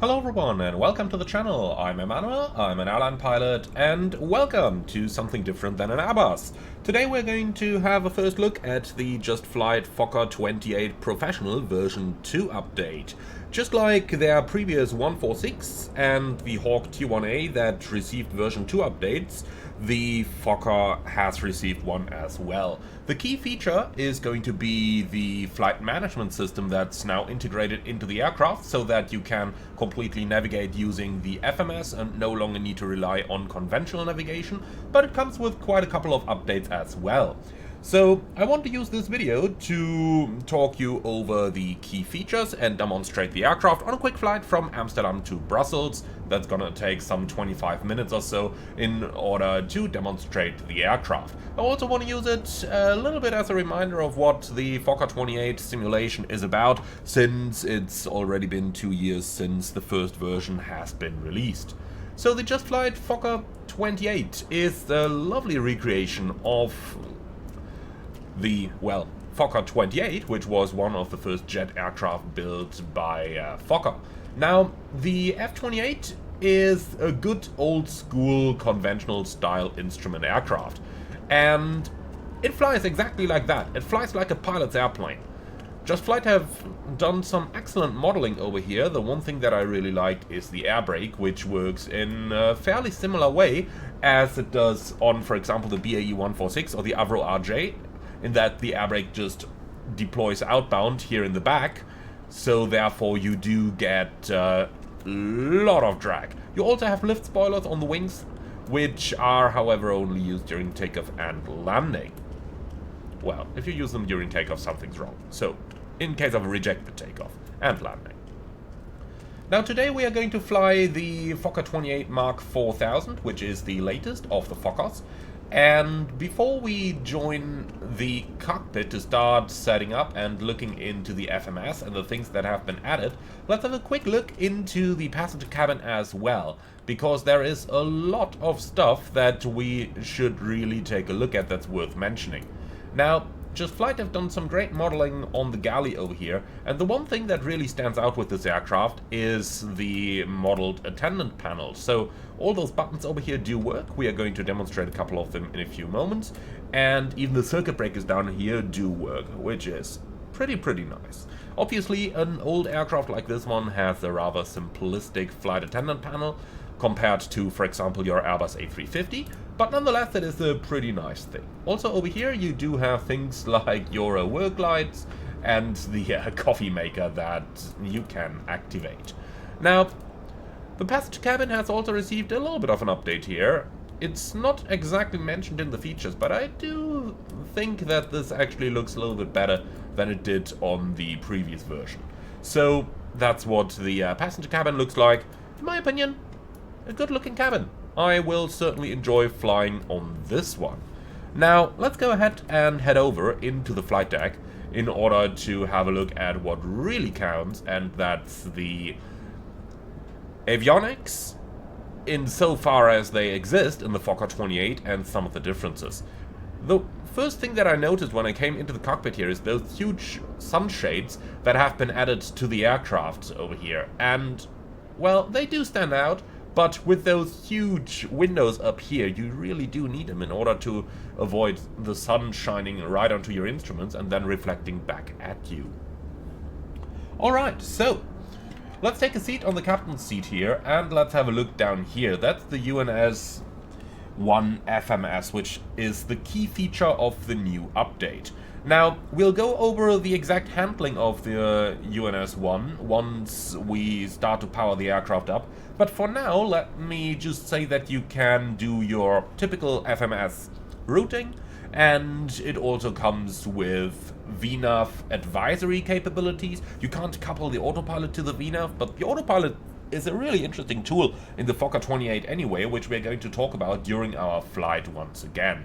Hello everyone and welcome to the channel. I'm Emmanuel, I'm an airline pilot, and welcome to something different than an Airbus. Today we're going to have a first look at the JustFlight Fokker 28 Professional version 2 update. Just like their previous 146 and the Hawk T1A that received version 2 updates, the Fokker has received one as well. The key feature is going to be the flight management system that's now integrated into the aircraft so that you can completely navigate using the FMS and no longer need to rely on conventional navigation, but it comes with quite a couple of updates as well. So I want to use this video to talk you over the key features and demonstrate the aircraft on a quick flight from Amsterdam to Brussels. That's gonna take some 25 minutes or so in order to demonstrate the aircraft. I also want to use it a little bit as a reminder of what the Fokker 28 simulation is about, since it's already been 2 years since the first version has been released. So the JustFlight Fokker 28 is a lovely recreation of the, well, Fokker 28, which was one of the first jet aircraft built by Fokker. Now, the F-28 is a good old school conventional style instrument aircraft, and it flies exactly like that. It flies like a pilot's airplane. JustFlight have done some excellent modeling over here. The one thing that I really liked is the air brake, which works in a fairly similar way as it does on, for example, the BAE 146 or the Avro RJ, in that the air brake just deploys outbound here in the back, so therefore you do get a lot of drag. You also have lift spoilers on the wings, which are however only used during takeoff and landing. Well, if you use them during takeoff, something's wrong. So, in case of a rejected takeoff and landing. Now today we are going to fly the Fokker 28 Mark 4000, which is the latest of the Fokkers. And before we join the cockpit to start setting up and looking into the FMS and the things that have been added, let's have a quick look into the passenger cabin as well, because there is a lot of stuff that we should really take a look at that's worth mentioning. Now, JustFlight have done some great modeling on the galley over here, and the one thing that really stands out with this aircraft is the modeled attendant panel. So all those buttons over here do work. We are going to demonstrate a couple of them in a few moments, and even the circuit breakers down here do work, which is pretty nice. Obviously, an old aircraft like this one has a rather simplistic flight attendant panel compared to, for example, your Airbus A350, but nonetheless it is a pretty nice thing. Also over here you do have things like your work lights and the coffee maker that you can activate. Now, the passenger cabin has also received a little bit of an update here. It's not exactly mentioned in the features, but I do think that this actually looks a little bit better than it did on the previous version. So that's what the passenger cabin looks like. In my opinion, a good looking cabin. I will certainly enjoy flying on this one. Now, let's go ahead and head over into the flight deck in order to have a look at what really counts, and that's the avionics insofar as they exist in the Fokker 28 and some of the differences. The first thing that I noticed when I came into the cockpit here is those huge sunshades that have been added to the aircraft over here, and, well, they do stand out. But with those huge windows up here, you really do need them in order to avoid the sun shining right onto your instruments and then reflecting back at you. Alright, so let's take a seat on the captain's seat here and let's have a look down here. That's the UNS 1 FMS, which is the key feature of the new update. Now, we'll go over the exact handling of the UNS 1 once we start to power the aircraft up, but for now, let me just say that you can do your typical FMS routing, and it also comes with VNAV advisory capabilities. You can't couple the autopilot to the VNAV, but the autopilot is a really interesting tool in the Fokker 28 anyway, which we're going to talk about during our flight once again.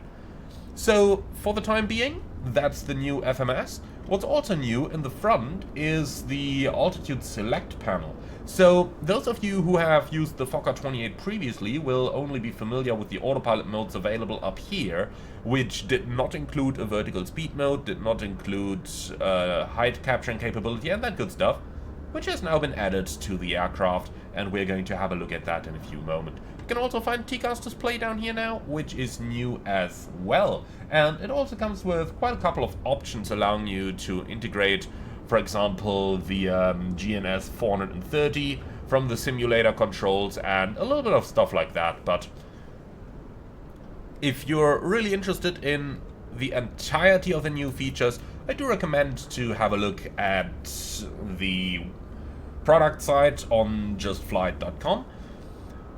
So, for the time being, that's the new FMS. What's also new in the front is the altitude select panel. So, those of you who have used the Fokker 28 previously will only be familiar with the autopilot modes available up here, which did not include a vertical speed mode, did not include height capturing capability and that good stuff. which has now been added to the aircraft, and we're going to have a look at that in a few moments. You can also find TCAS display down here now, which is new as well. And it also comes with quite a couple of options allowing you to integrate, for example, the GNS 430 from the simulator controls and a little bit of stuff like that. But if you're really interested in the entirety of the new features, I do recommend to have a look at the product site on JustFlight.com,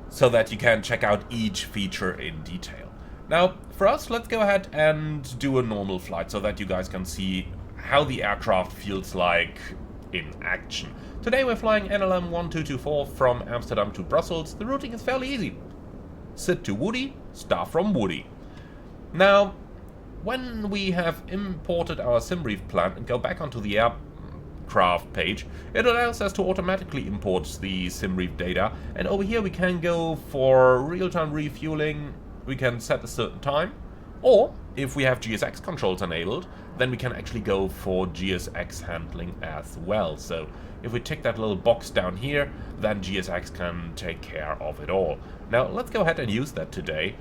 so that you can check out each feature in detail. Now, for us, let's go ahead and do a normal flight so that you guys can see how the aircraft feels like in action. Today we're flying NLM 1224 from Amsterdam to Brussels. The routing is fairly easy. Sit to Woody, start from Woody. Now, when we have imported our SimBrief plan and go back onto the aircraft page, it allows us to automatically import the SimBrief data, and over here we can go for real-time refueling. We can set a certain time, or if we have GSX controls enabled, then we can actually go for GSX handling as well. So if we tick that little box down here, then GSX can take care of it all. Now let's go ahead and use that today.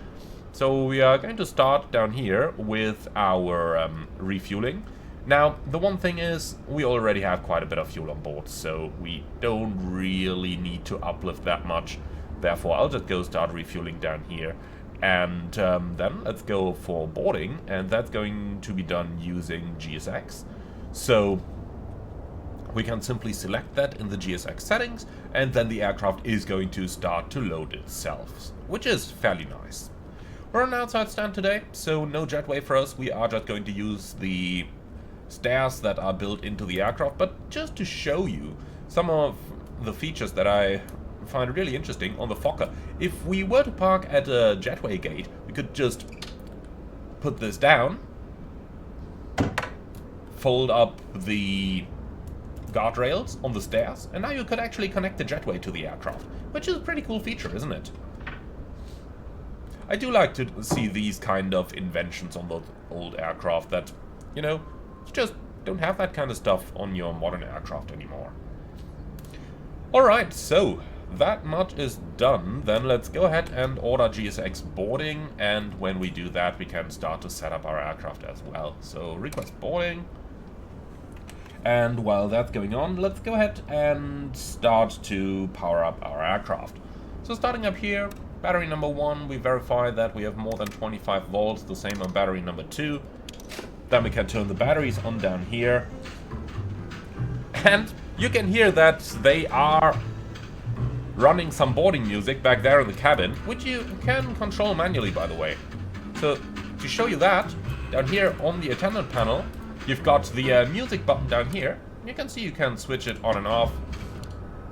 So we are going to start down here with our refueling. Now, the one thing is, we already have quite a bit of fuel on board, so we don't really need to uplift that much. Therefore, I'll just go start refueling down here. And then let's go for boarding, and that's going to be done using GSX. So we can simply select that in the GSX settings, and then the aircraft is going to start to load itself, which is fairly nice. We're on an outside stand today, so no jetway for us. We are just going to use the stairs that are built into the aircraft, but just to show you some of the features that I find really interesting on the Fokker. If we were to park at a jetway gate, we could just put this down, fold up the guardrails on the stairs, and now you could actually connect the jetway to the aircraft, which is a pretty cool feature, isn't it? I do like to see these kind of inventions on the old aircraft that, you know, you just don't have that kind of stuff on your modern aircraft anymore. Alright, so that much is done. Then let's go ahead and order GSX boarding, and when we do that, we can start to set up our aircraft as well. So request boarding. And while that's going on, let's go ahead and start to power up our aircraft. So starting up here, battery number 1, we verify that we have more than 25 volts, the same on battery number 2. Then we can turn the batteries on down here. And you can hear that they are running some boarding music back there in the cabin, which you can control manually, by the way. So to show you that, down here on the attendant panel, you've got the music button down here. You can see you can switch it on and off.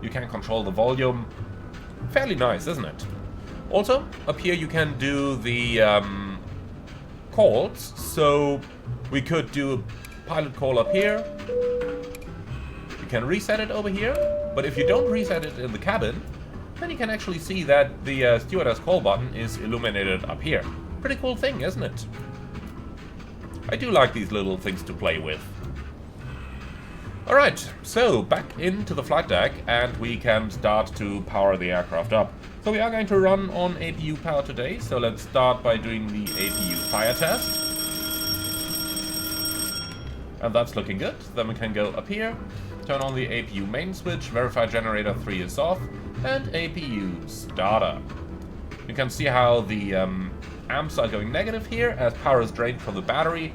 You can control the volume. Fairly nice, isn't it? Also, up here you can do the calls. So we could do a pilot call up here. You can reset it over here. But if you don't reset it in the cabin, then you can actually see that the stewardess call button is illuminated up here. Pretty cool thing, isn't it? I do like these little things to play with. Alright, so back into the flight deck, and we can start to power the aircraft up. So we are going to run on APU power today, so let's start by doing the APU fire test. And that's looking good. Then we can go up here, turn on the APU main switch, verify generator 3 is off, and APU starter. You can see how the amps are going negative here as power is drained from the battery,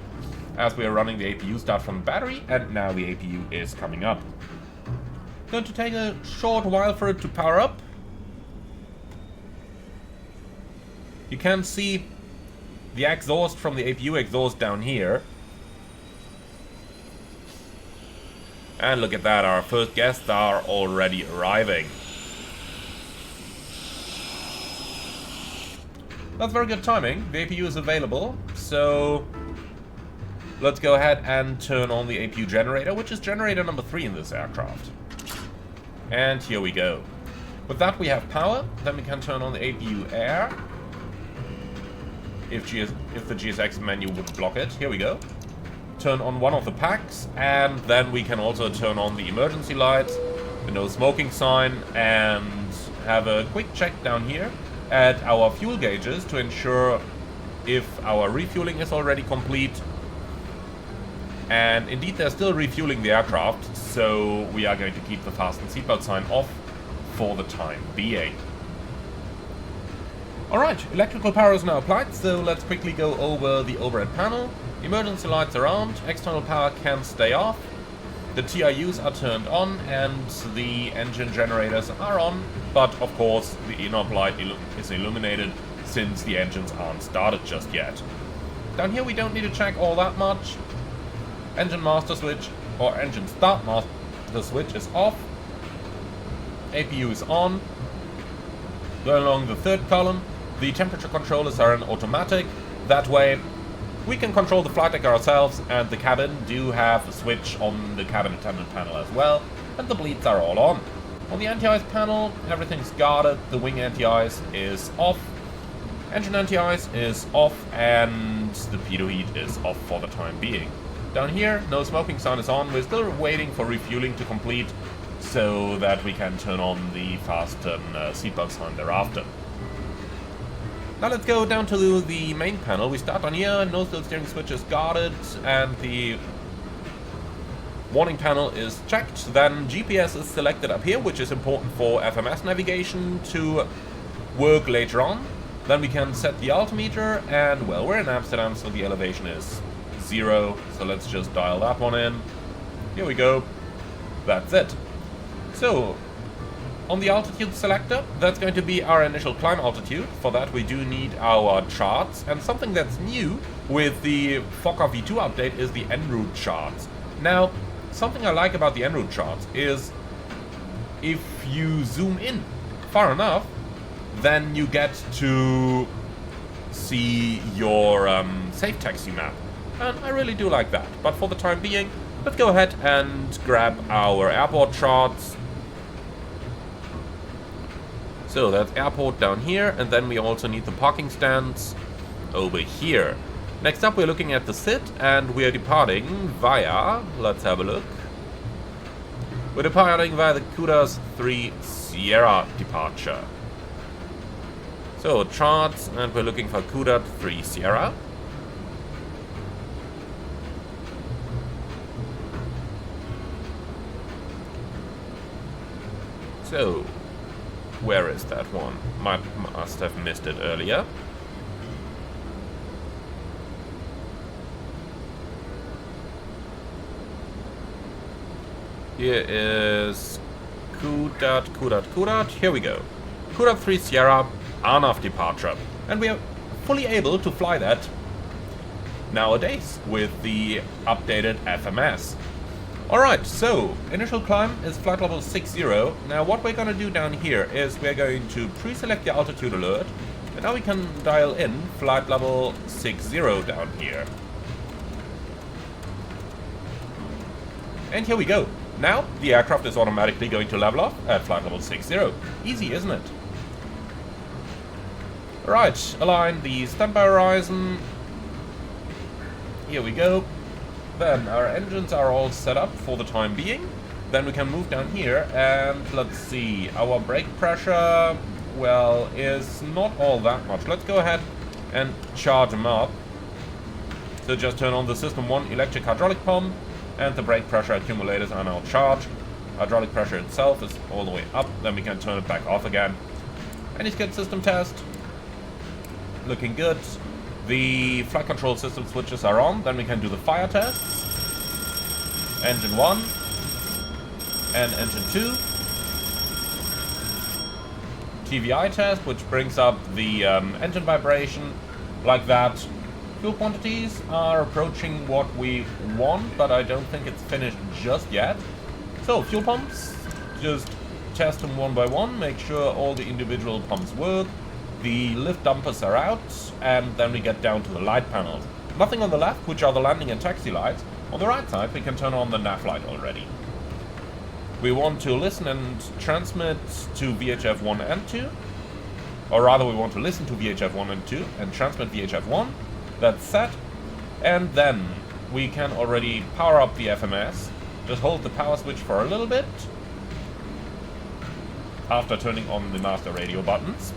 as we are running the APU start from the battery, and now the APU is coming up. Going to take a short while for it to power up. You can see the exhaust from the APU exhaust down here. And look at that, our first guests are already arriving. That's very good timing. The APU is available, so let's go ahead and turn on the APU generator, which is generator number 3 in this aircraft. And here we go. With that we have power, then we can turn on the APU air. If the GSX menu would block it, here we go. Turn on one of the packs, and then we can also turn on the emergency lights. the no smoking sign, and have a quick check down here at our fuel gauges to ensure if our refueling is already complete. And indeed, they're still refueling the aircraft, so we are going to keep the fasten seatbelt sign off for the time being. Alright, electrical power is now applied, so let's quickly go over the overhead panel. Emergency lights are on, external power can stay off, the TIUs are turned on, and the engine generators are on, but of course the inop light is illuminated since the engines aren't started just yet. Down here we don't need to check all that much. Engine master switch, or engine start master switch is off, APU is on. Going along the third column, the temperature controllers are in automatic. That way we can control the flight deck ourselves, and the cabin do have a switch on the cabin attendant panel as well, and the bleeds are all on. On the anti-ice panel, everything's guarded, the wing anti-ice is off, engine anti-ice is off, and the pitot heat is off for the time being. Down here, no smoking sign is on, we're still waiting for refueling to complete so that we can turn on the fasten seatbelt sign thereafter. Now let's go down to the main panel. We start on here, nose wheel steering switch is guarded, and the warning panel is checked. Then GPS is selected up here, which is important for FMS navigation to work later on. Then we can set the altimeter, and well, we're in Amsterdam, so the elevation is 0. So let's just dial that one in. Here we go. That's it. So, on the altitude selector, that's going to be our initial climb altitude. For that we do need our charts, and something that's new with the Fokker V2 update is the en route charts. Now, something I like about the en route charts is if you zoom in far enough, then you get to see your safe taxi map. And I really do like that. But for the time being, let's go ahead and grab our airport charts. So that's airport down here, and then we also need the parking stands over here. Next up we're looking at the SID, and we are departing via, let's have a look. We're departing via the Kudas 3 Sierra departure. So charts, and we're looking for Kudas 3 Sierra. So, where is that one? Must have missed it earlier. Here is Kudat. Here we go. Kudat 3 Sierra, Arnav departure. And we are fully able to fly that nowadays with the updated FMS. Alright, so initial climb is flight level 60. Now what we're going to do down here is we're going to pre-select the altitude alert, and now we can dial in flight level 60 down here. And here we go. Now the aircraft is automatically going to level off at flight level 60. Easy, isn't it? Alright, align the standby horizon. Here we go. Then our engines are all set up for the time being. Then we can move down here, and let's see, our brake pressure, well, is not all that much. Let's go ahead and charge them up. So just turn on the System 1 electric hydraulic pump, and the brake pressure accumulators are now charged. Hydraulic pressure itself is all the way up, then we can turn it back off again. Any-skid system test, looking good. The flight control system switches are on, then we can do the fire tests. Engine 1 and engine 2. TVI test, which brings up the engine vibration, like that. Fuel quantities are approaching what we want, but I don't think it's finished just yet. So, fuel pumps, just test them one by one, make sure all the individual pumps work. The lift dumpers are out, and then we get down to the light panels. Nothing on the left, which are the landing and taxi lights. On the right side, we can turn on the nav light already. We want to listen and transmit to VHF 1 and 2. Or rather, we want to listen to VHF 1 and 2 and transmit VHF 1. That's set. And then we can already power up the FMS. Just hold the power switch for a little bit. after turning on the master radio buttons.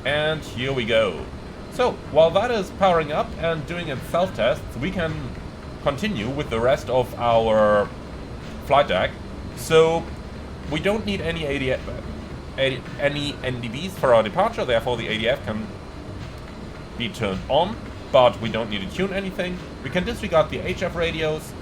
And here we go. So, while that is powering up and doing its self-tests, we can continue with the rest of our flight deck. So, we don't need any any NDVs for our departure, therefore the ADF can be turned on, but we don't need to tune anything. We can disregard the HF radios.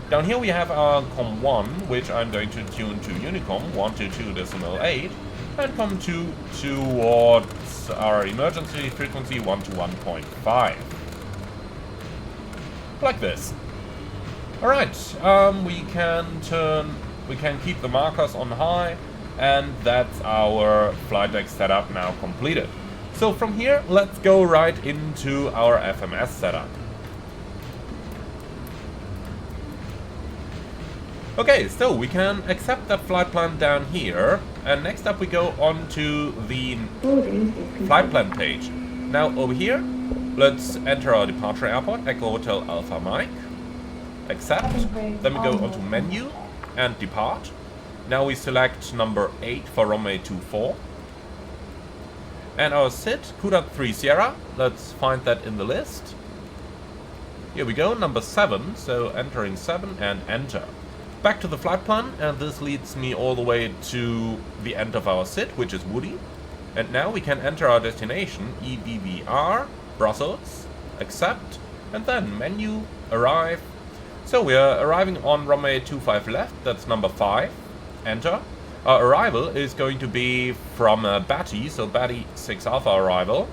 Down here we have our COM1, which I'm going to tune to Unicom 122.8, and COM2 towards our emergency frequency 1 to 1.5. Like this. Alright, we can keep the markers on high, and that's our flight deck setup now completed. So from here, let's go right into our FMS setup. Okay, so we can accept that flight plan down here, and next up we go on to the flight plan page. Now over here, let's enter our departure airport, Echo Hotel Alpha Mike, accept, then we go onto menu and depart. Now we select number 8 for runway 24. And our SID, CUDA 3 Sierra, let's find that in the list. Here we go, number 7, so entering 7 and enter. Back to the flight plan, and this leads me all the way to the end of our SID, which is Woody. And now we can enter our destination, EVVR, Brussels, accept, and then menu, arrive. So we are arriving on runway 25 left, that's number 5, enter. Our arrival is going to be from Batty, so Batty 6 Alpha arrival.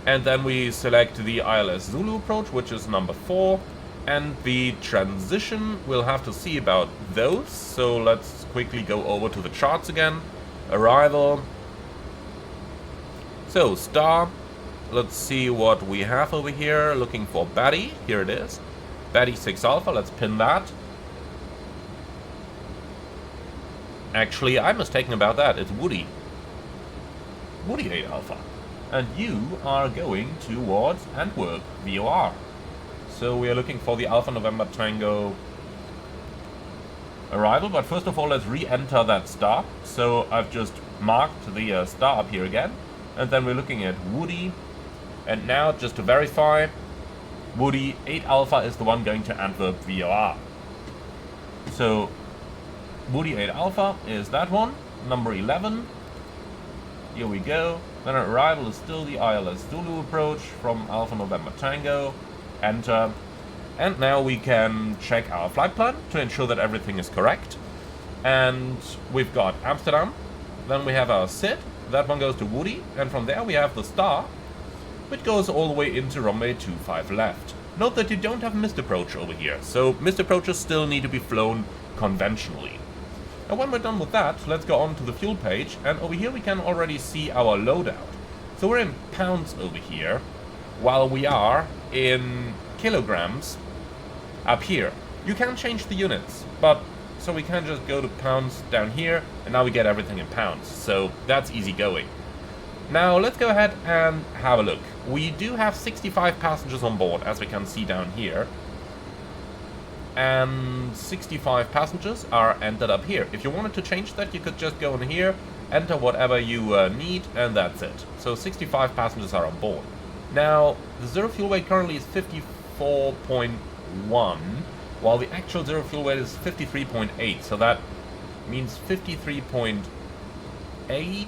And then we select the ILS Zulu approach, which is number 4. And the transition, we'll have to see about those. So let's quickly go over to the charts again. Arrival. So star. Let's see what we have over here. Looking for Batty. Here it is. Batty 6 Alpha. Let's pin that. Actually, I'm mistaken about that. It's Woody. Woody 8 Alpha. And you are going towards Antwerp, VOR. So we are looking for the Alpha November Tango arrival. But first of all, let's re-enter that star. So I've just marked the star up here again. And then we're looking at Woody. And now, just to verify, Woody 8 Alpha is the one going to Antwerp, VOR. So Woody 8 Alpha is that one, number 11. Here we go. Then our arrival is still the ILS Zulu approach from Alpha November Tango. Enter. And now we can check our flight plan to ensure that everything is correct. And we've got Amsterdam. Then we have our SID. That one goes to Woody. And from there we have the star, which goes all the way into runway 25 left. Note that you don't have missed approach over here. So missed approaches still need to be flown conventionally. And when we're done with that, let's go on to the fuel page, and over here we can already see our loadout. So we're in pounds over here, while we are in kilograms up here. You can change the units, but so we can just go to pounds down here, and now we get everything in pounds. So that's easy going. Now let's go ahead and have a look. We do have 65 passengers on board, as we can see down here. And 65 passengers are entered up here. If you wanted to change that, you could just go in here, enter whatever you need, and that's it. So 65 passengers are on board. Now, the zero fuel weight currently is 54.1, while the actual zero fuel weight is 53.8. So that means 53.8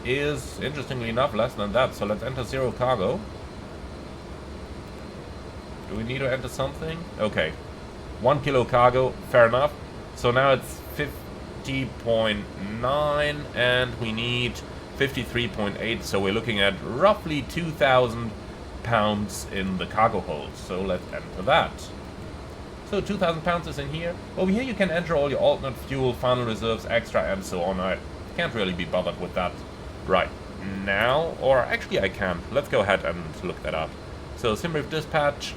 is, interestingly enough, less than that. So let's enter zero cargo. Do we need to enter something? Okay. 1 kilo cargo, fair enough. So now it's 50.9 and we need 53.8, so we're looking at roughly 2,000 pounds in the cargo hold. So let's enter that. So 2,000 pounds is in here. Over here you can enter all your alternate fuel, final reserves, extra, and so on. I can't really be bothered with that right now, or actually I can. Let's go ahead and look that up. So SimRiff dispatch,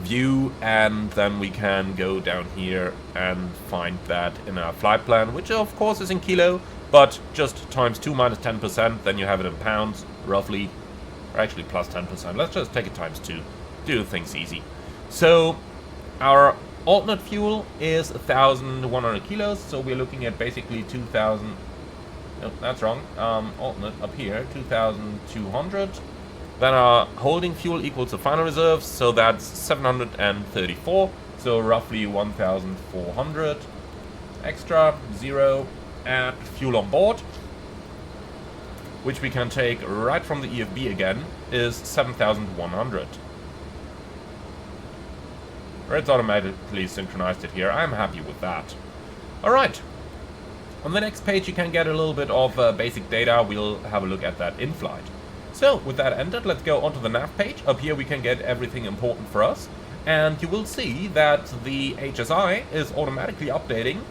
view, and then we can go down here and find that in our flight plan, which of course is in kilo, but just times 2 minus 10%, then you have it in pounds, roughly, or actually plus 10%. Let's just take it times 2, do things easy. So our Alternate fuel is 1,100 kilos, so we're looking at basically 2,000. No, that's wrong. Alternate up here, 2,200. Then our holding fuel equals the final reserves, so that's 734. So roughly 1,400. Extra, 0, and fuel on board, which we can take right from the EFB again, is 7,100. It's automatically synchronized it here. I'm happy with that. Alright. On the next page you can get a little bit of basic data. We'll have a look at that in flight. So, with that ended, let's go onto the nav page. Up here we can get everything important for us. And you will see that the HSI is automatically updating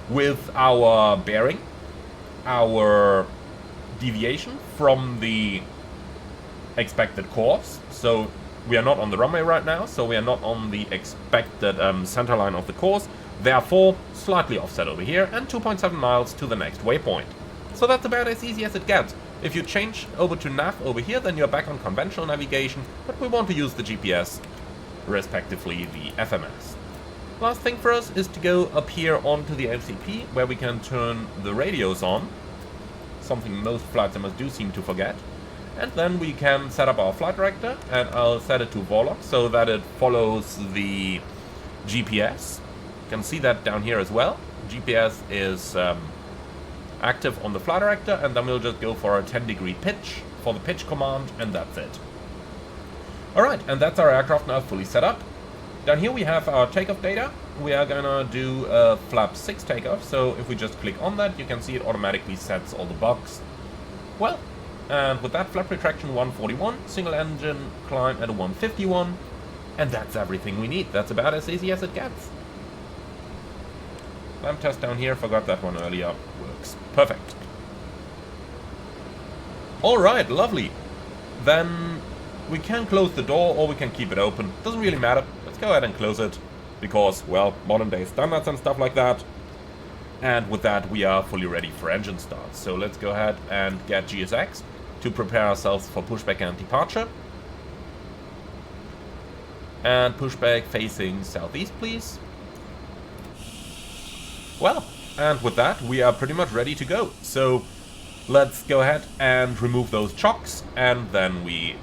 with our bearing, our deviation from the expected course. So we are not on the runway right now, so we are not on the expected center line of the course, therefore slightly offset over here, and 2.7 miles to the next waypoint. So that's about as easy as it gets. If you change over to nav over here, then you're back on conventional navigation, but we want to use the GPS, respectively the FMS. Last thing for us is to go up here onto the LCP, where we can turn the radios on, something most flight simmers do seem to forget. And then we can set up our flight director, and I'll set it to Vorlog so that it follows the GPS. You can see that down here as well. GPS is active on the flight director, and then we'll just go for a 10-degree pitch for the pitch command, and that's it. Alright, and that's our aircraft now fully set up. Down here we have our takeoff data. We are gonna do a flap 6 takeoff, so if we just click on that, you can see it automatically sets all the bugs. Well, and with that, flap retraction 141, single engine climb at a 151, and that's everything we need. That's about as easy as it gets. Climb test down here, forgot that one earlier. Works. Perfect. Alright, lovely. Then we can close the door or we can keep it open. Doesn't really matter. Let's go ahead and close it because, well, modern day standards and stuff like that. And with that, we are fully ready for engine start. So let's go ahead and get GSX to prepare ourselves for pushback and departure. And pushback facing southeast, please. Well, and with that, we are pretty much ready to go. So let's go ahead and remove those chocks, and then we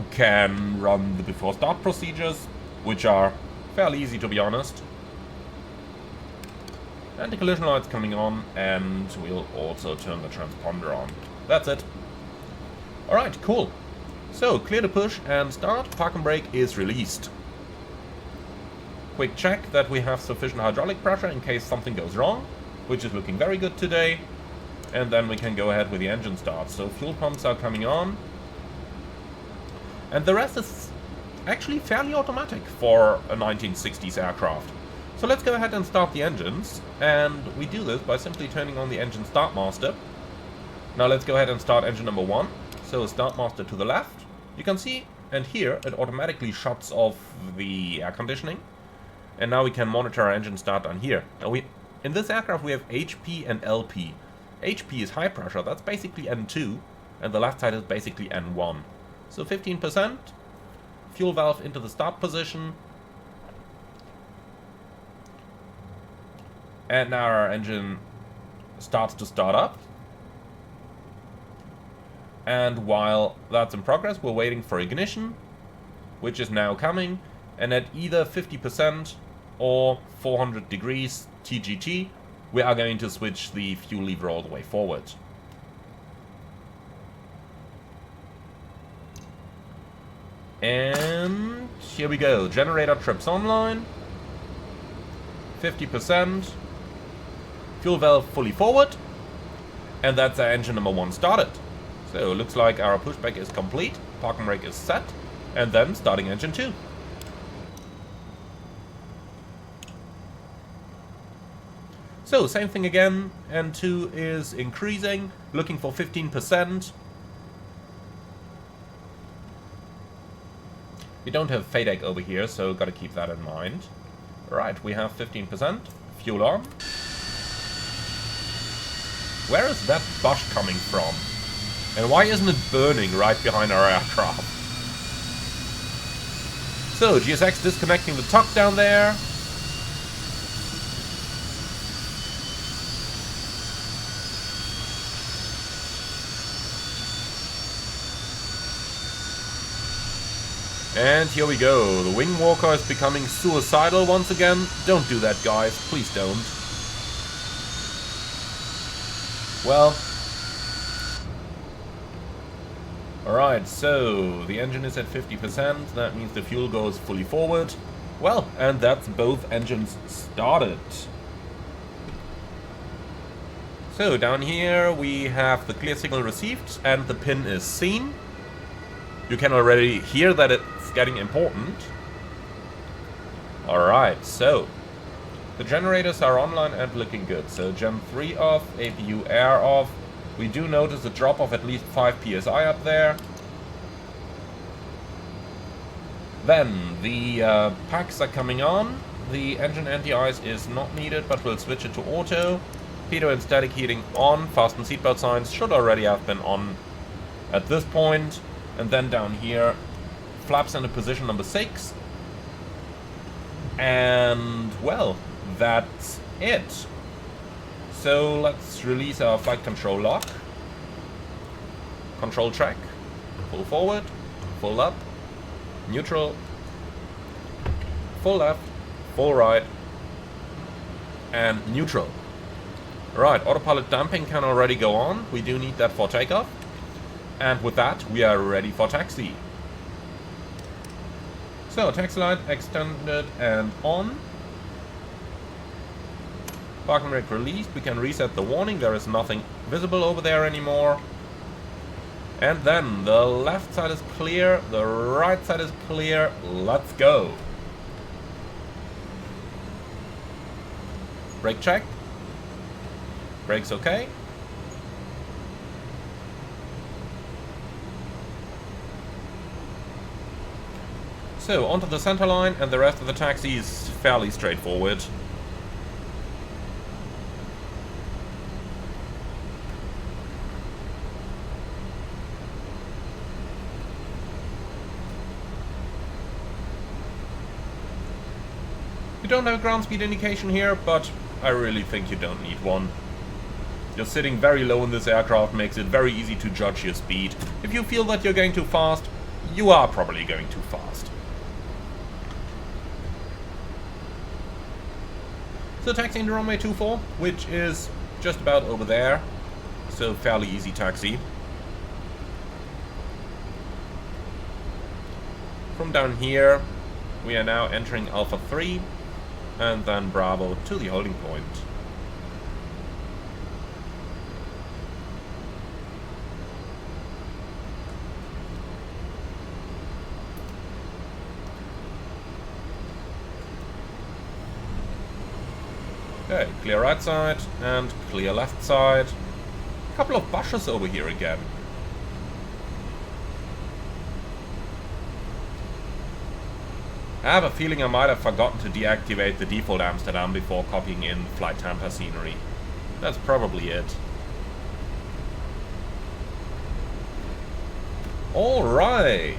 can run the before start procedures, which are fairly easy to be honest. And the collision light's coming on, and we'll also turn the transponder on. That's it. Alright, cool. So, clear to push and start. Park and brake is released. Quick check that we have sufficient hydraulic pressure in case something goes wrong, which is looking very good today. And then we can go ahead with the engine start. So, fuel pumps are coming on. And the rest is actually fairly automatic for a 1960s aircraft. So let's go ahead and start the engines, and we do this by simply turning on the engine start master. Now let's go ahead and start engine number 1. So start master to the left. You can see, and here it automatically shuts off the air conditioning. And now we can monitor our engine start down here. Now in this aircraft we have HP and LP. HP is high pressure, that's basically N2, and the left side is basically N1. So 15%, fuel valve into the start position. And now our engine starts to start up. And while that's in progress, we're waiting for ignition, which is now coming. And at either 50% or 400 degrees TGT, we are going to switch the fuel lever all the way forward. And here we go. Generator trips online. 50%. Fuel valve fully forward. And that's our engine number 1 started. So it looks like our pushback is complete. Park and brake is set. And then starting engine 2. So same thing again. N2 is increasing. Looking for 15%. We don't have FADEC over here, so gotta keep that in mind. Right, we have 15%. Fuel on. Where is that bush coming from? And why isn't it burning right behind our aircraft? So, GSX disconnecting the tuck down there. And here we go. The wing walker is becoming suicidal once again. Don't do that, guys. Please don't. Well. Alright, so the engine is at 50%. That means the fuel goes fully forward. Well, and that's both engines started. So down here we have the clear signal received and the pin is seen. You can already hear that it's getting important. Alright, so the generators are online and looking good. So Gen 3 off, APU air off. We do notice a drop of at least 5 psi up there. Then the packs are coming on. The engine anti-ice is not needed, but we'll switch it to auto. Pitot and static heating on. Fasten seatbelt signs should already have been on at this point. And then down here, flaps into position number 6. And, well, that's it. So let's release our flight control lock. Control track. Full forward, full up, neutral, full left, full right, and neutral. Right, autopilot damping can already go on. We do need that for takeoff. And with that, we are ready for taxi. So, taxi light extended and on. Parking brake released. We can reset the warning. There is nothing visible over there anymore. And then the left side is clear. The right side is clear. Let's go. Brake check. Brakes okay. So, onto the center line, and the rest of the taxi is fairly straightforward. You don't have a ground speed indication here, but I really think you don't need one. You're sitting very low in this aircraft, makes it very easy to judge your speed. If you feel that you're going too fast, you are probably going too fast. So taxiing to runway 24, which is just about over there. So fairly easy taxi. From down here, we are now entering Alpha 3 and then Bravo to the holding point. Okay, clear right side and clear left side. A couple of bushes over here again. I have a feeling I might have forgotten to deactivate the default Amsterdam before copying in flight Tampa scenery. That's probably it. Alright.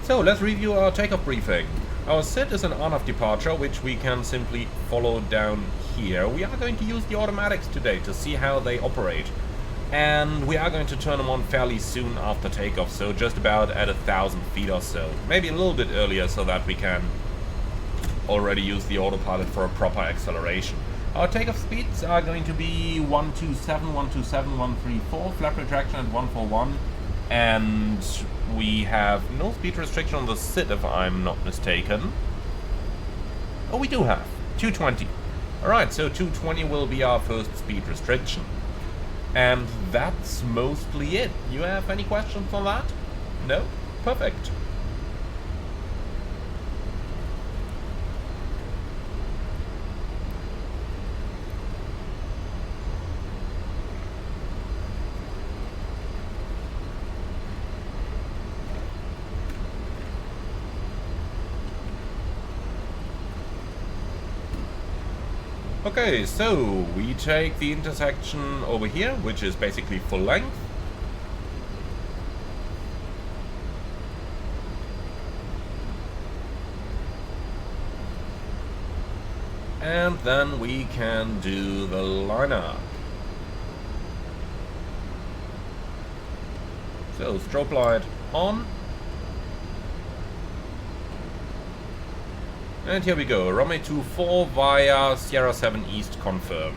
So let's review our takeoff briefing. Our SID is an on-off departure, which we can simply follow down here. We are going to use the automatics today to see how they operate. And we are going to turn them on fairly soon after takeoff, so just about at 1,000 feet or so. Maybe a little bit earlier so that we can already use the autopilot for a proper acceleration. Our takeoff speeds are going to be 127, 127, 134, flap retraction at 141. And we have no speed restriction on the SID, if I'm not mistaken. Oh, we do have 220. Alright, so 220 will be our first speed restriction. And that's mostly it. You have any questions on that? No? Perfect. Okay, so we take the intersection over here, which is basically full length. And then we can do the lineup. So, strobe light on. And here we go, runway 24 via Sierra 7 East confirmed.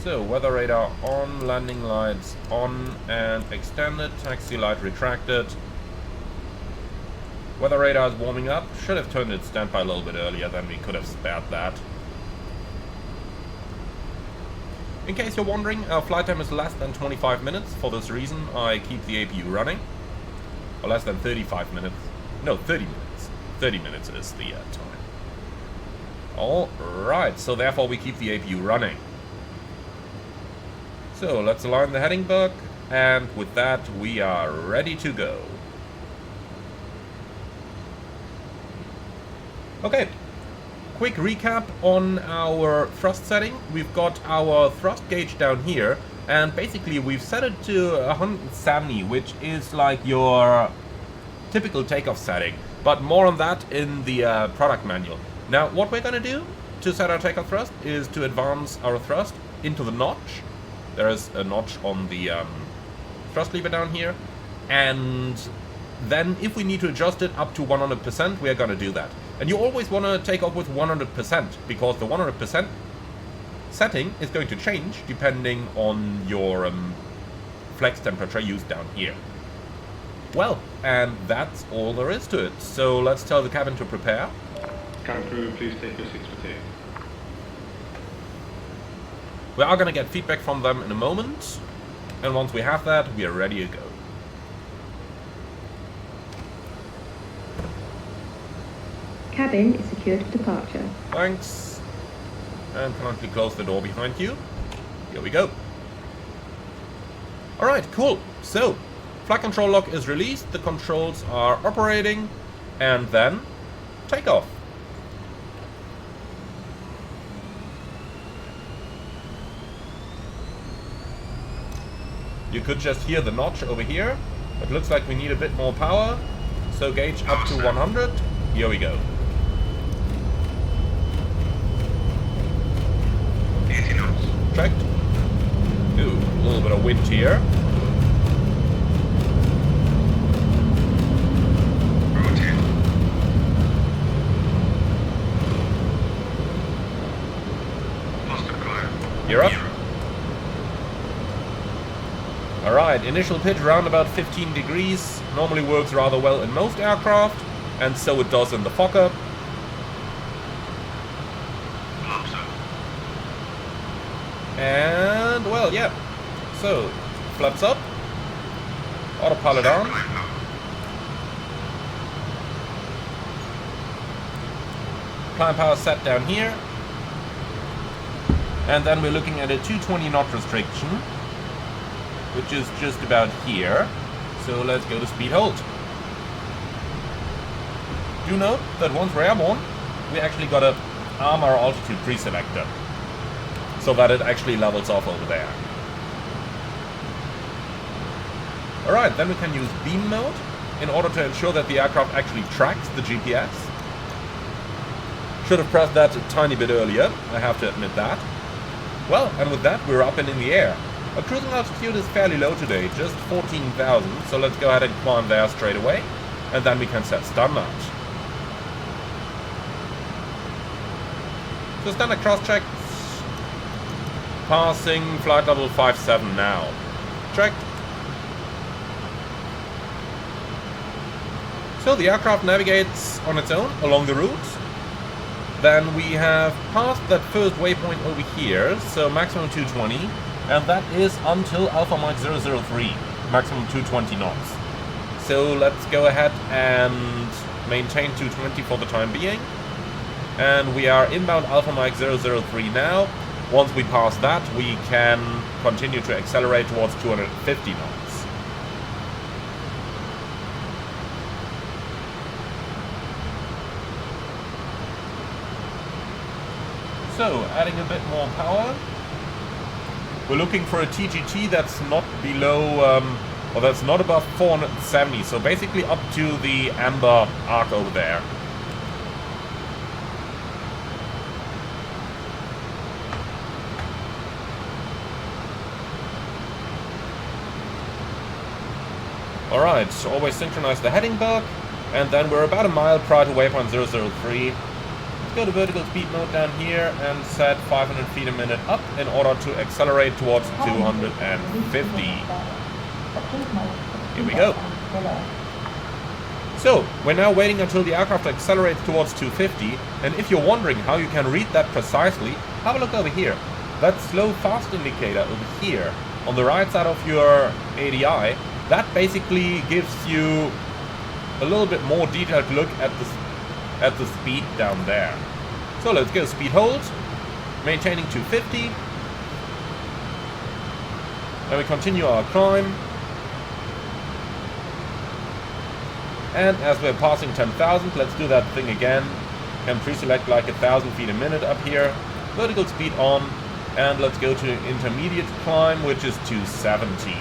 So, weather radar on, landing lights on, and extended, taxi light retracted. Weather radar is warming up. Should have turned its standby a little bit earlier, then we could have spared that. In case you're wondering, our flight time is less than 25 minutes. For this reason, I keep the APU running. Or less than 35 minutes. No, 30 minutes. 30 minutes is the time. Alright, so therefore we keep the APU running. So let's align the heading book, and with that we are ready to go. Okay, quick recap on our thrust setting. We've got our thrust gauge down here, and basically we've set it to 170, which is like your typical takeoff setting, but more on that in the product manual. Now what we're going to do to set our takeoff thrust is to advance our thrust into the notch. There is a notch on the thrust lever down here, and then if we need to adjust it up to 100%, we are going to do that. And you always want to take off with 100%, because the 100% setting is going to change depending on your flex temperature used down here. Well, and that's all there is to it. So let's tell the cabin to prepare. Cabin crew, please take your seats for tea. We are going to get feedback from them in a moment, and once we have that, we are ready to go. Cabin is secured for departure. Thanks. And kindly close the door behind you. Here we go. Alright, cool. So, flight control lock is released, the controls are operating, and then takeoff. You could just hear the notch over here. It looks like we need a bit more power. So gauge up to 100. Here we go. 80 knots. Checked. Ooh, a little bit of wind here. Rotate. Positive climb. You're up. Alright, initial pitch around about 15 degrees. Normally works rather well in most aircraft, and so it does in the Fokker. And, well, yeah. So, flaps up. Autopilot on. Climb power set down here. And then we're looking at a 220 knot restriction, which is just about here. So let's go to speed hold. Do note that once we're airborne, we actually got to arm our altitude pre-selector, so that it actually levels off over there. Alright, then we can use beam mode in order to ensure that the aircraft actually tracks the GPS. Should have pressed that a tiny bit earlier, I have to admit that. Well, and with that we're up and in the air. Our cruising altitude is fairly low today, just 14,000, so let's go ahead and climb there straight away, and then we can set standard. So standard cross-check, passing flight level 57 now. Checked. So the aircraft navigates on its own along the route. Then we have passed that first waypoint over here, so maximum 220. And that is until Alpha Mike 003, maximum 220 knots. So let's go ahead and maintain 220 for the time being. And we are inbound Alpha Mike 003 now. Once we pass that, we can continue to accelerate towards 250 knots. So, adding a bit more power. We're looking for a TGT that's not below Well, that's not above 470, so basically up to the amber arc over there. Alright, so always synchronize the heading bug, and then we're about a mile prior to waypoint 003. Let's go to vertical speed mode down here and set 500 feet a minute up in order to accelerate towards 250. Here we go. So, we're now waiting until the aircraft accelerates towards 250, and if you're wondering how you can read that precisely, have a look over here. That slow fast indicator over here, on the right side of your ADI, that basically gives you a little bit more detailed look at the speed down there. So let's go speed hold, maintaining 250. Then we continue our climb. And as we're passing 10,000, let's do that thing again. Can pre-select like 1,000 feet a minute up here. Vertical speed on. And let's go to intermediate climb, which is 270.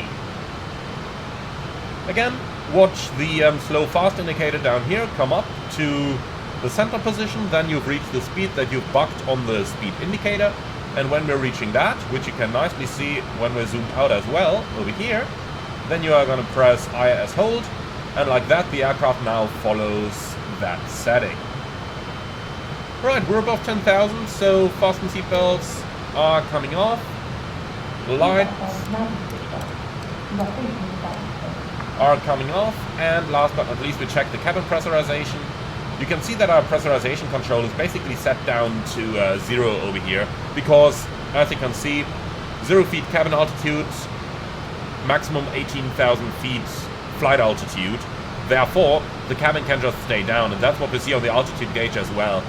Again, watch the slow fast indicator down here come up to the center position. Then you've reached the speed that you've bucked on the speed indicator. And when we're reaching that, which you can nicely see when we're zoomed out as well, over here, then you are going to press IS hold. And like that, the aircraft now follows that setting. Right, we're above 10,000, so fasten seatbelts are coming off. Lights are coming off. And last but not least, we check the cabin pressurization. You can see that our pressurization control is basically set down to 0 over here. Because, as you can see, 0 feet cabin altitude, maximum 18,000 feet flight altitude. Therefore, the cabin can just stay down, and that's what we see on the altitude gauge as well.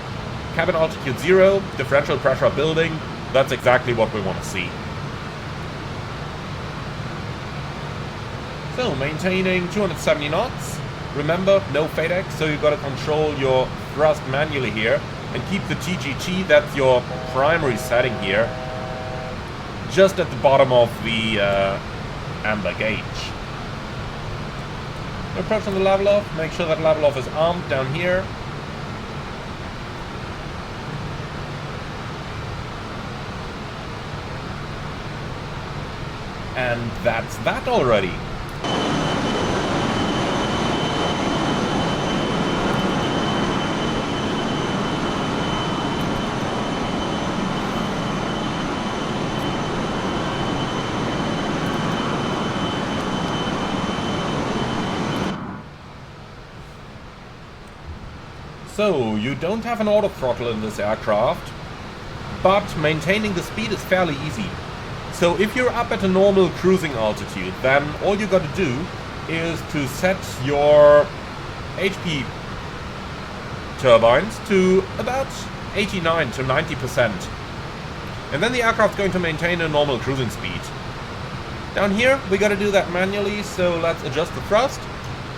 Cabin altitude 0, differential pressure building, that's exactly what we want to see. So, maintaining 270 knots. Remember, no FADEC, so you've got to control your thrust manually here, and keep the TGT, that's your primary setting here, just at the bottom of the amber gauge. Approaching the level off, make sure that level off is armed down here. And that's that already. So, you don't have an auto throttle in this aircraft, but maintaining the speed is fairly easy. So if you're up at a normal cruising altitude, then all you gotta do is to set your HP turbines to about 89 to 90%. And then the aircraft's going to maintain a normal cruising speed. Down here, we gotta do that manually, so let's adjust the thrust.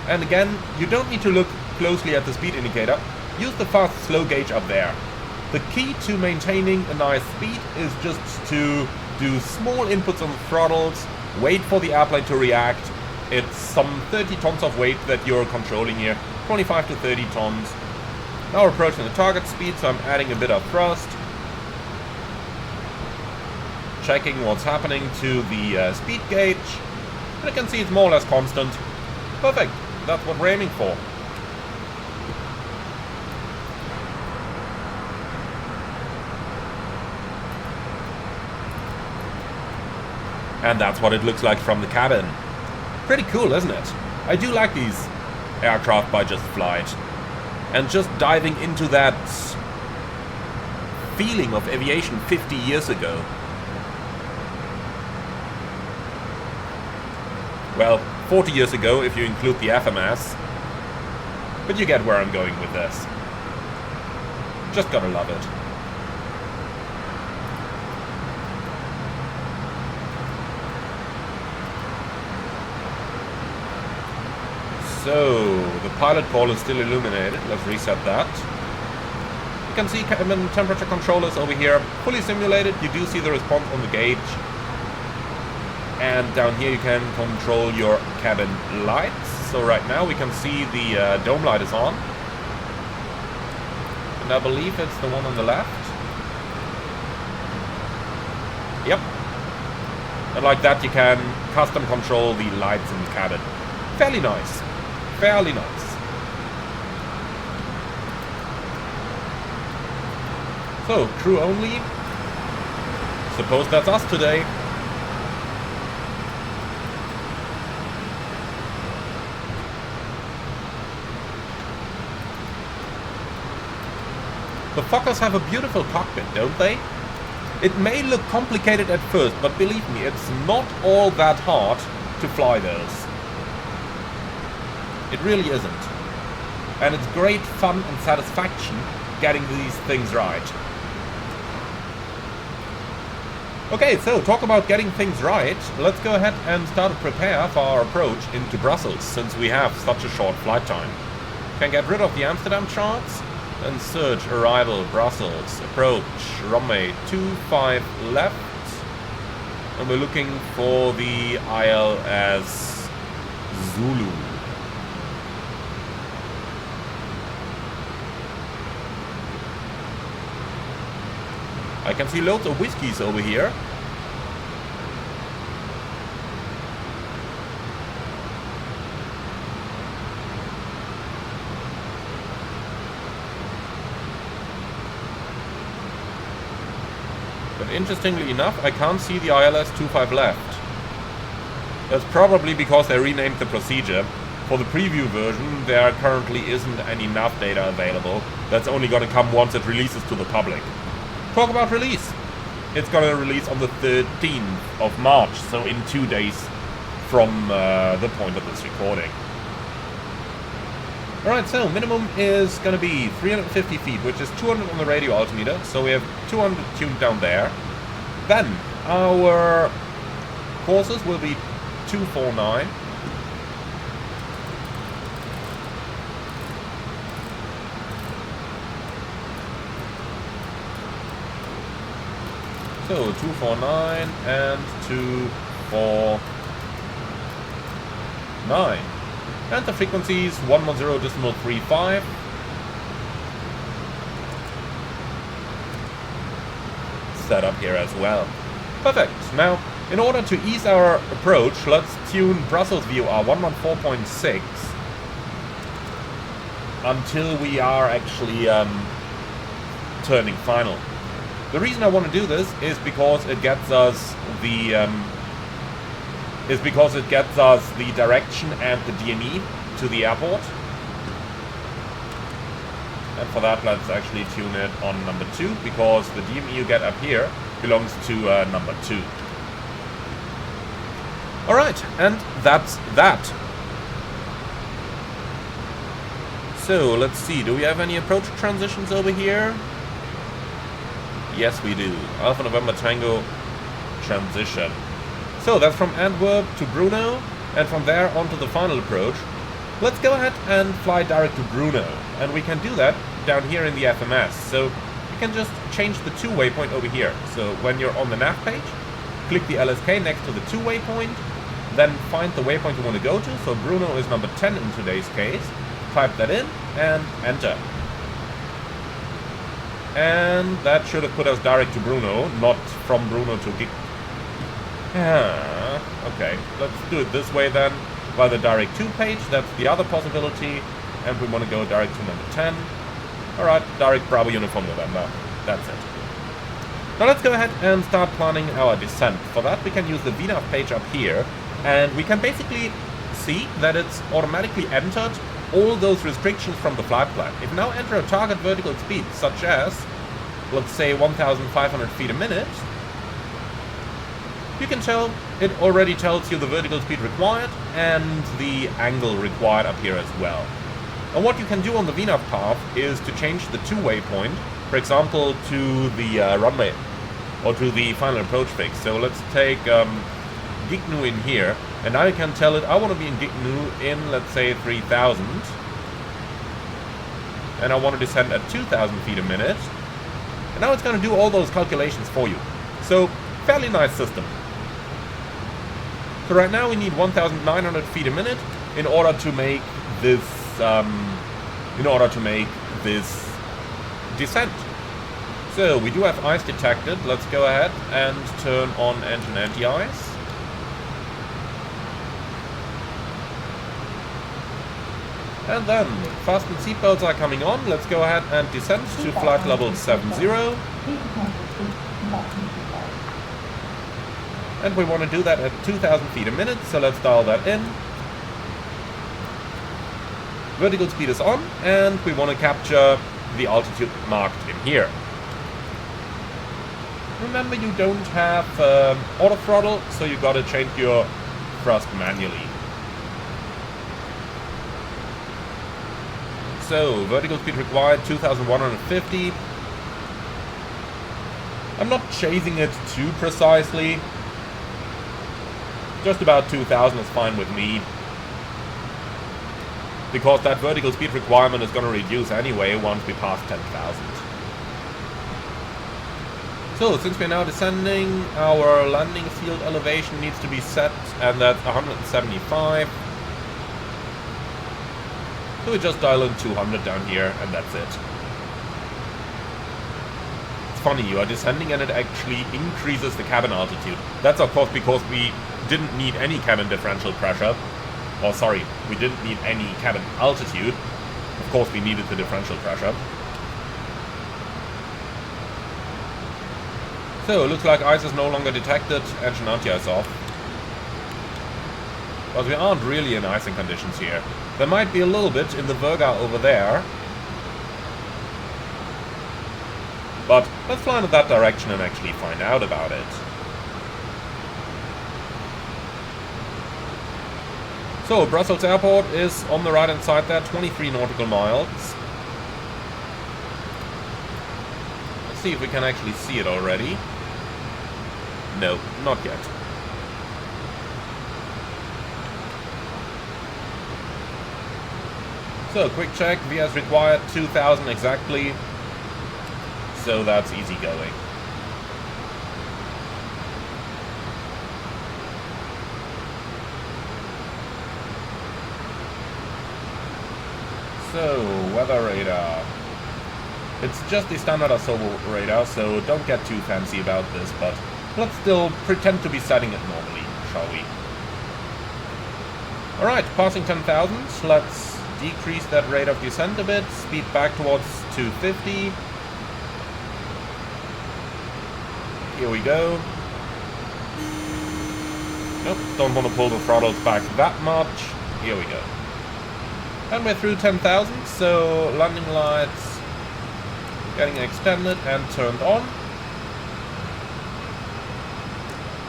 And again, you don't need to look closely at the speed indicator. Use the fast slow gauge up there. The key to maintaining a nice speed is just to do small inputs on the throttles, wait for the airplane to react. It's some 30 tons of weight that you're controlling here, 25 to 30 tons. Now we're approaching the target speed, so I'm adding a bit of thrust. Checking what's happening to the speed gauge. And you can see it's more or less constant. Perfect, that's what we're aiming for. And that's what it looks like from the cabin. Pretty cool, isn't it? I do like these aircraft by JustFlight. And just diving into that feeling of aviation 50 years ago. Well, 40 years ago if you include the FMS. But you get where I'm going with this. Just gotta love it. So, the pilot pole is still illuminated. Let's reset that. You can see cabin temperature controllers over here, fully simulated. You do see the response on the gauge. And down here you can control your cabin lights. So right now we can see the dome light is on. And I believe it's the one on the left. Yep. And like that you can custom control the lights in the cabin. Fairly nice. Fairly nice. So, crew only. Suppose that's us today. The Fokkers have a beautiful cockpit, don't they? It may look complicated at first, but believe me, it's not all that hard to fly those. It really isn't. And it's great fun and satisfaction getting these things right. Okay, so talk about getting things right. Let's go ahead and start to prepare for our approach into Brussels, since we have such a short flight time. Can get rid of the Amsterdam charts. And search arrival Brussels, approach runway 25 left, and we're looking for the ILS Zulu. I can see loads of whiskeys over here. But interestingly enough, I can't see the ILS 25 left. That's probably because they renamed the procedure. For the preview version, there currently isn't any nav data available. That's only going to come once it releases to the public. Talk about release. It's going to release on the 13th of March, so in 2 days from the point of this recording. Alright, so minimum is going to be 350 feet, which is 200 on the radio altimeter, so we have 200 tuned down there. Then, our courses will be 249. So, 249 and 249. And the frequency is 110.35. Set up here as well. Perfect. Now, in order to ease our approach, let's tune Brussels VOR 114.6 until we are actually turning final. The reason I want to do this is because it gets us the direction and the DME to the airport. And for that, let's actually tune it on number 2, because the DME you get up here belongs to number 2. Alright, and that's that. So, let's see, do we have any approach transitions over here? Yes, we do. Alpha November Tango transition. So that's from Antwerp to Brno, and from there on to the final approach. Let's go ahead and fly direct to Brno, and we can do that down here in the FMS. So you can just change the 2 waypoint over here. So when you're on the nav page, click the LSK next to the 2 waypoint, then find the waypoint you want to go to. So Brno is number 10 in today's case. Type that in and enter. And that should have put us direct to Brno, not from Brno to Gig. Okay, let's do it this way then. By the direct to page, that's the other possibility. And we want to go direct to number 10. Alright, direct Bravo Uniform November. That's it. Now let's go ahead and start planning our descent. For that we can use the VNAV page up here. And we can basically see that it's automatically entered all those restrictions from the flight plan. If you now enter a target vertical speed, such as, let's say 1,500 feet a minute, you can tell it already tells you the vertical speed required and the angle required up here as well. And what you can do on the VNAV path is to change the 2 waypoint, for example, to the runway or to the final approach fix. So let's take Gignu in here, and now you can tell it I want to be in Gignu in, let's say, 3,000, and I want to descend at 2,000 feet a minute, and now it's going to do all those calculations for you. So fairly nice system. So right now we need 1,900 feet a minute in order to make this descent. So we do have ice detected. Let's go ahead and turn on engine anti-ice. And then fasten seatbelts are coming on. Let's go ahead and descend to flight level 70. And we want to do that at 2,000 feet a minute, so let's dial that in. Vertical speed is on, and we want to capture the altitude marked in here. Remember, you don't have auto throttle, so you gotta change your thrust manually. So, vertical speed required 2,150. I'm not chasing it too precisely. Just about 2,000 is fine with me. Because that vertical speed requirement is going to reduce anyway once we pass 10,000. So, since we're now descending, our landing field elevation needs to be set, and that's 175. So we just dial in 200 down here, and that's it. It's funny, you are descending and it actually increases the cabin altitude. That's of course because we didn't need any cabin differential pressure. Oh, sorry, we didn't need any cabin altitude. Of course we needed the differential pressure. So, looks like ice is no longer detected, engine anti-ice off. But we aren't really in icing conditions here. There might be a little bit in the Virga over there. But let's fly in that direction and actually find out about it. So, Brussels Airport is on the right hand side there, 23 nautical miles. Let's see if we can actually see it already. No, not yet. So, quick check, VS required 2,000 exactly. So that's easy going. So, weather radar. It's just the standard Asobo radar, so don't get too fancy about this, but let's still pretend to be setting it normally, shall we? Alright, passing 10,000, let's decrease that rate of descent a bit, speed back towards 250. Here we go. Nope, don't want to pull the throttles back that much. Here we go. And we're through 10,000, so landing lights getting extended and turned on.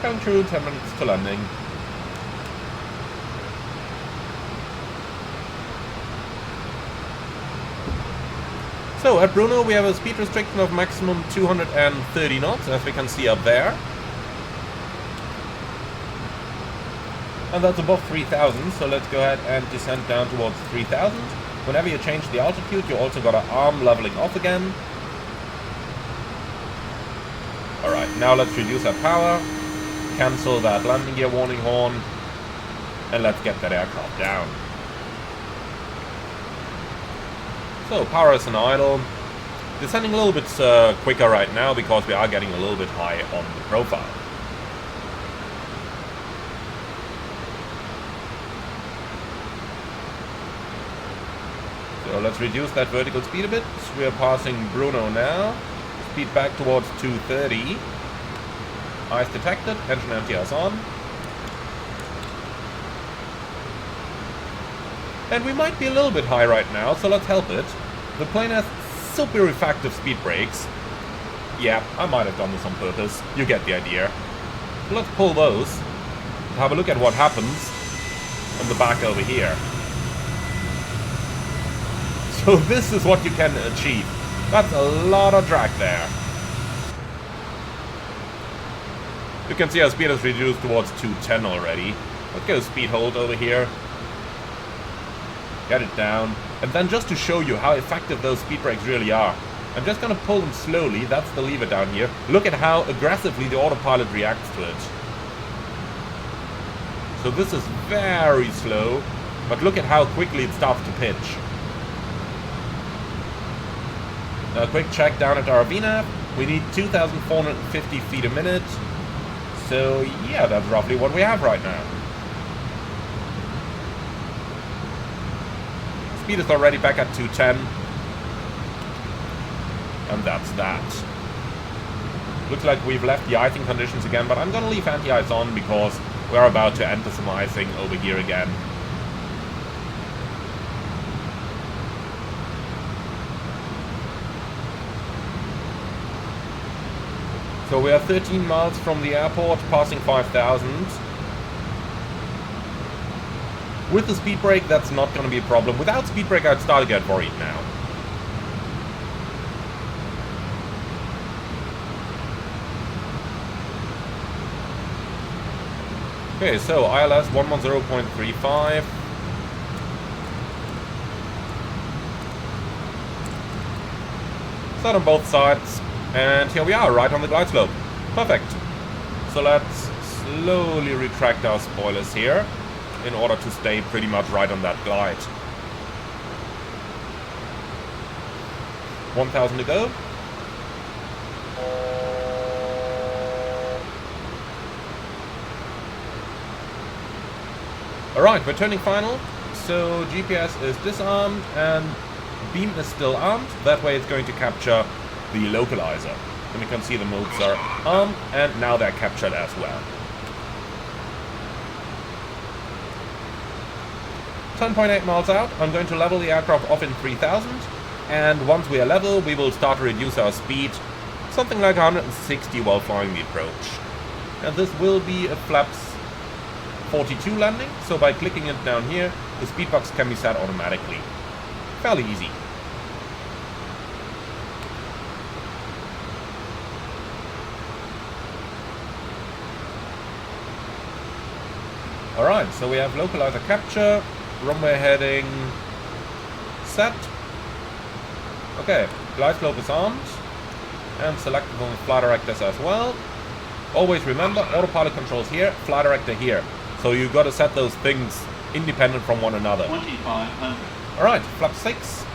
Coming through, 10 minutes to landing. So at Brno we have a speed restriction of maximum 230 knots, as we can see up there. And that's above 3,000, so let's go ahead and descend down towards 3,000. Whenever you change the altitude, you also got an arm leveling off again. Alright, now let's reduce our power, cancel that landing gear warning horn, and let's get that aircraft down. So, power is in idle. Descending a little bit quicker right now because we are getting a little bit high on the profile. So let's reduce that vertical speed a bit. We are passing Brno now. Speed back towards 230. Ice detected, engine anti-ice on. And we might be a little bit high right now, so let's help it. The plane has super refractive speed brakes. Yeah, I might have done this on purpose. You get the idea. So let's pull those. Have a look at what happens on the back over here. So this is what you can achieve. That's a lot of drag there. You can see our speed is reduced towards 210 already. Let's go speed hold over here. Get it down. And then just to show you how effective those speed brakes really are, I'm just going to pull them slowly. That's the lever down here. Look at how aggressively the autopilot reacts to it. So this is very slow, but look at how quickly it starts to pitch. A quick check down at our VNAV. We need 2,450 feet a minute. So yeah, that's roughly what we have right now. Speed is already back at 210. And that's that. Looks like we've left the icing conditions again, but I'm gonna leave anti-ice on because we're about to enter some icing over here again. So we are 13 miles from the airport, passing 5,000. With the speed brake, that's not going to be a problem. Without speed brake, I'd start to get worried now. Okay, so ILS 110.35. Start on both sides. And here we are, right on the glide slope. Perfect. So let's slowly retract our spoilers here in order to stay pretty much right on that glide. 1,000 to go. Alright, we're turning final. So GPS is disarmed and beam is still armed. That way it's going to capture the localizer. And you can see the modes are armed and now they're captured as well. 10.8 miles out, I'm going to level the aircraft off in 3,000, and once we are level we will start to reduce our speed, something like 160 while flying the approach. And this will be a flaps 42 landing, so by clicking it down here, the speed box can be set automatically. Fairly easy. Alright, so we have localizer capture, runway heading set. Okay, glide slope is armed and selected on the flight directors as well. Always remember, autopilot controls here, flight director here. So you got to set those things independent from one another. 2,500. Alright, flap 6.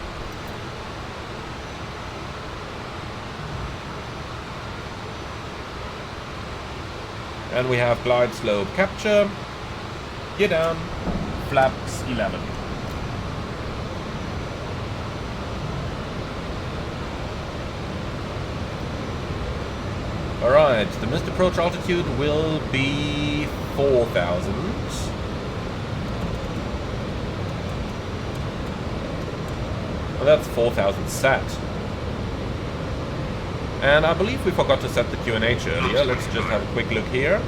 And we have glide slope capture. Gear down, flaps 11. Alright, the missed approach altitude will be 4,000. Well, that's 4,000 set. And I believe we forgot to set the QNH earlier. Let's just have a quick look here.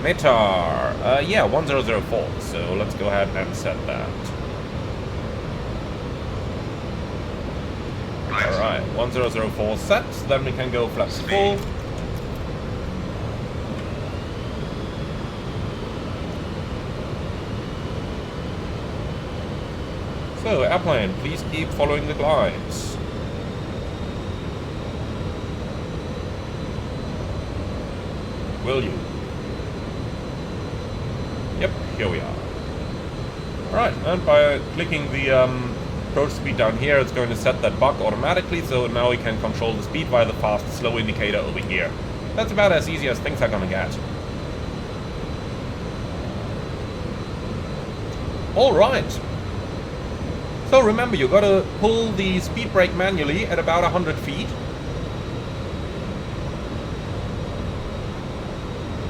METAR, yeah, 1004, so let's go ahead and set that. Alright, 1004 set, then we can go flaps full. So, airplane, please keep following the glides. Will you? Yep, here we are. Alright, and by clicking the approach speed down here, it's going to set that bug automatically, so now we can control the speed via the fast slow indicator over here. That's about as easy as things are gonna get. Alright. So remember, you gotta pull the speed brake manually at about 100 feet.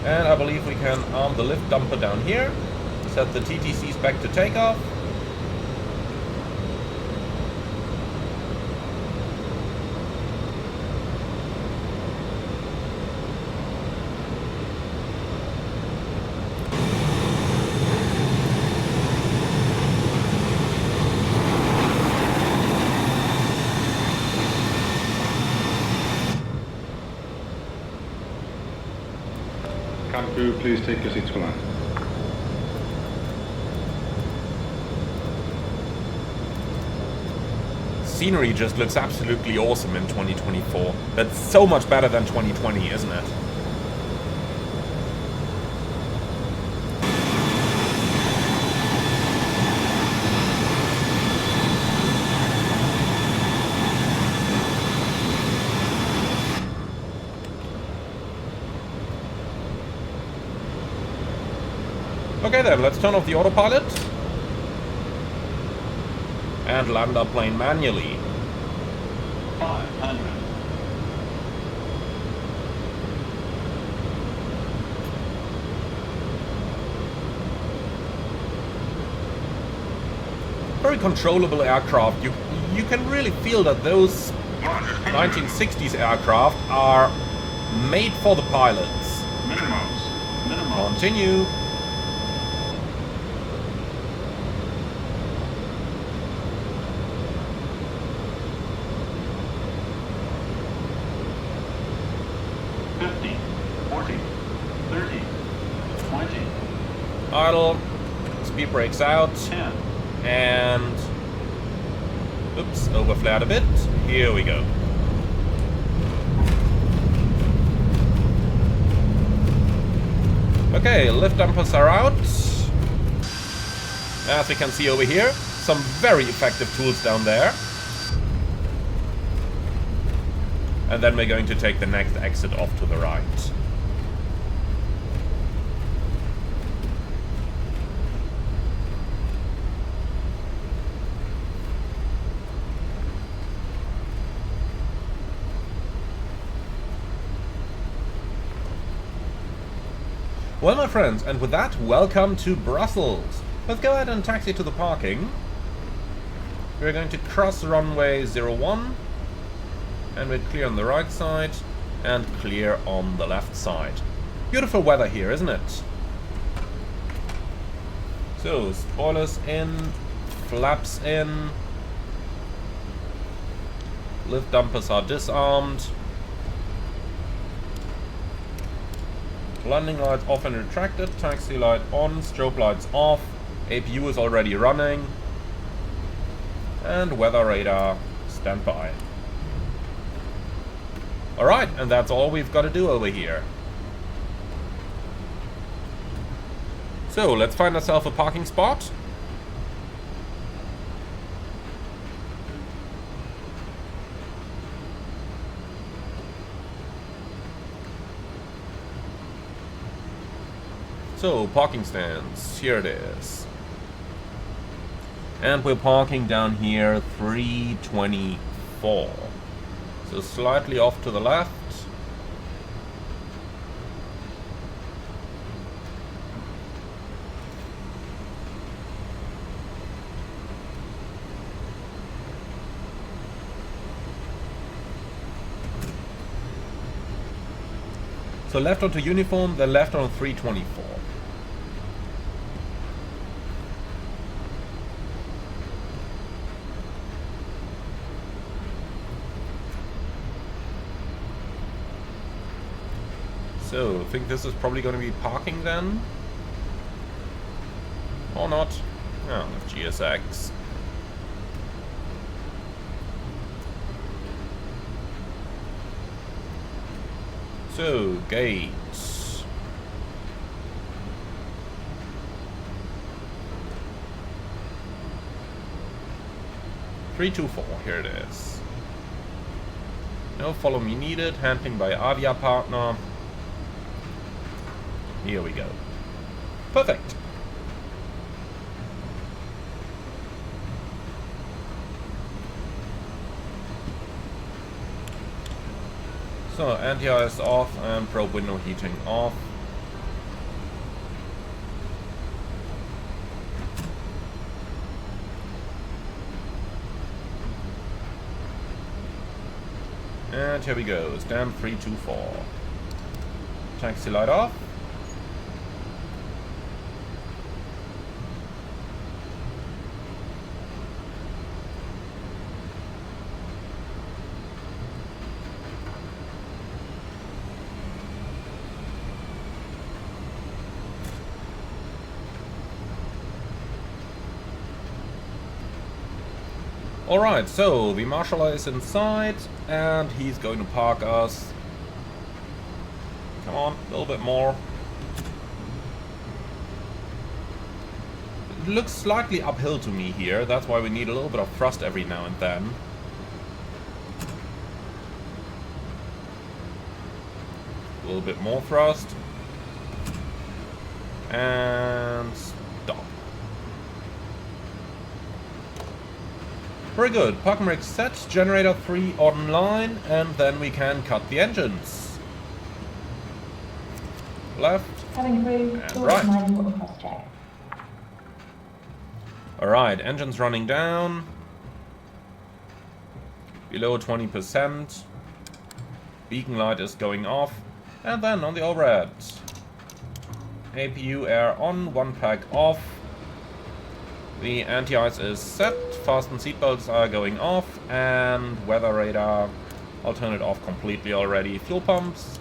And I believe we can arm the lift dumper down here. Set the TTCs back to takeoff. Cabin crew, please take your seats for land. Scenery just looks absolutely awesome in 2024. That's so much better than 2020, isn't it? Okay then, let's turn off the autopilot. And land our plane manually. 500. Very controllable aircraft. You can really feel that those 1960s aircraft are made for the pilots. Minimums. Continue. Idle, speed brakes out, 10. and oops, overflared a bit. Here we go. Okay, lift dampers are out. As we can see over here, some very effective tools down there. And then we're going to take the next exit off to the right. Well, my friends, and with that, welcome to Brussels. Let's go ahead and taxi to the parking. We're going to cross runway 01, and we're clear on the right side, and clear on the left side. Beautiful weather here, isn't it? So, spoilers in, flaps in, lift dampers are disarmed. Landing lights off and retracted, taxi light on, strobe lights off, APU is already running, and weather radar standby. Alright, and that's all we've got to do over here. So, let's find ourselves a parking spot. So, parking stands, here it is. And we're parking down here 324. So slightly off to the left. So left onto uniform, then left on 324. So, I think this is probably going to be parking then? Or not? Oh, GSX. So, gates. Three, 2, 4, here it is. No follow me needed, handling by Avia partner. Here we go. Perfect. So, anti-ice off and probe window heating off. And here we go. Stand 324. Taxi light off. Alright, so the marshal is inside, and he's going to park us. Come on, a little bit more. It looks slightly uphill to me here, that's why we need a little bit of thrust every now and then. A little bit more thrust. And stop. Very good. Parking brake set, generator 3 online, and then we can cut the engines. Left Having approved, and right. manual cross check. Alright, engines running down. Below 20%. Beacon light is going off. And then on the overhead. APU air on, 1 pack off. The anti-ice is set. Fasten seatbelts are going off. And weather radar. I'll turn it off completely already. Fuel pumps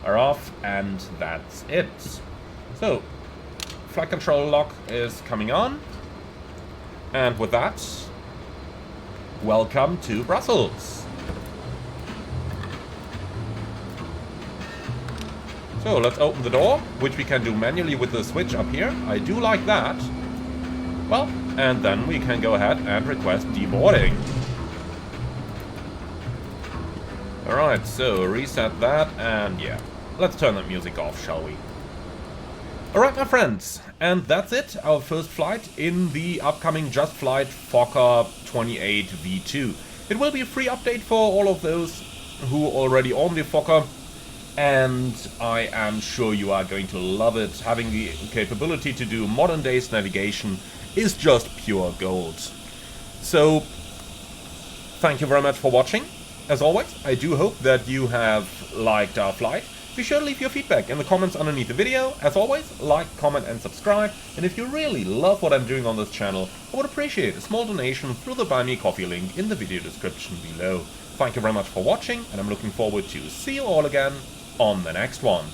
are off. And that's it. So, flight control lock is coming on. And with that, welcome to Brussels. So let's open the door, which we can do manually with the switch up here. I do like that. Well, and then we can go ahead and request deboarding. Alright, so reset that, and yeah. Let's turn that music off, shall we? Alright, my friends, and that's it. Our first flight in the upcoming JustFlight Fokker 28 V2. It will be a free update for all of those who already own the Fokker. And I am sure you are going to love it. Having the capability to do modern days navigation is just pure gold. So, thank you very much for watching. As always, I do hope that you have liked our flight. Be sure to leave your feedback in the comments underneath the video. As always, like, comment and subscribe. And if you really love what I'm doing on this channel, I would appreciate a small donation through the Buy Me Coffee link in the video description below. Thank you very much for watching, and I'm looking forward to see you all again on the next one.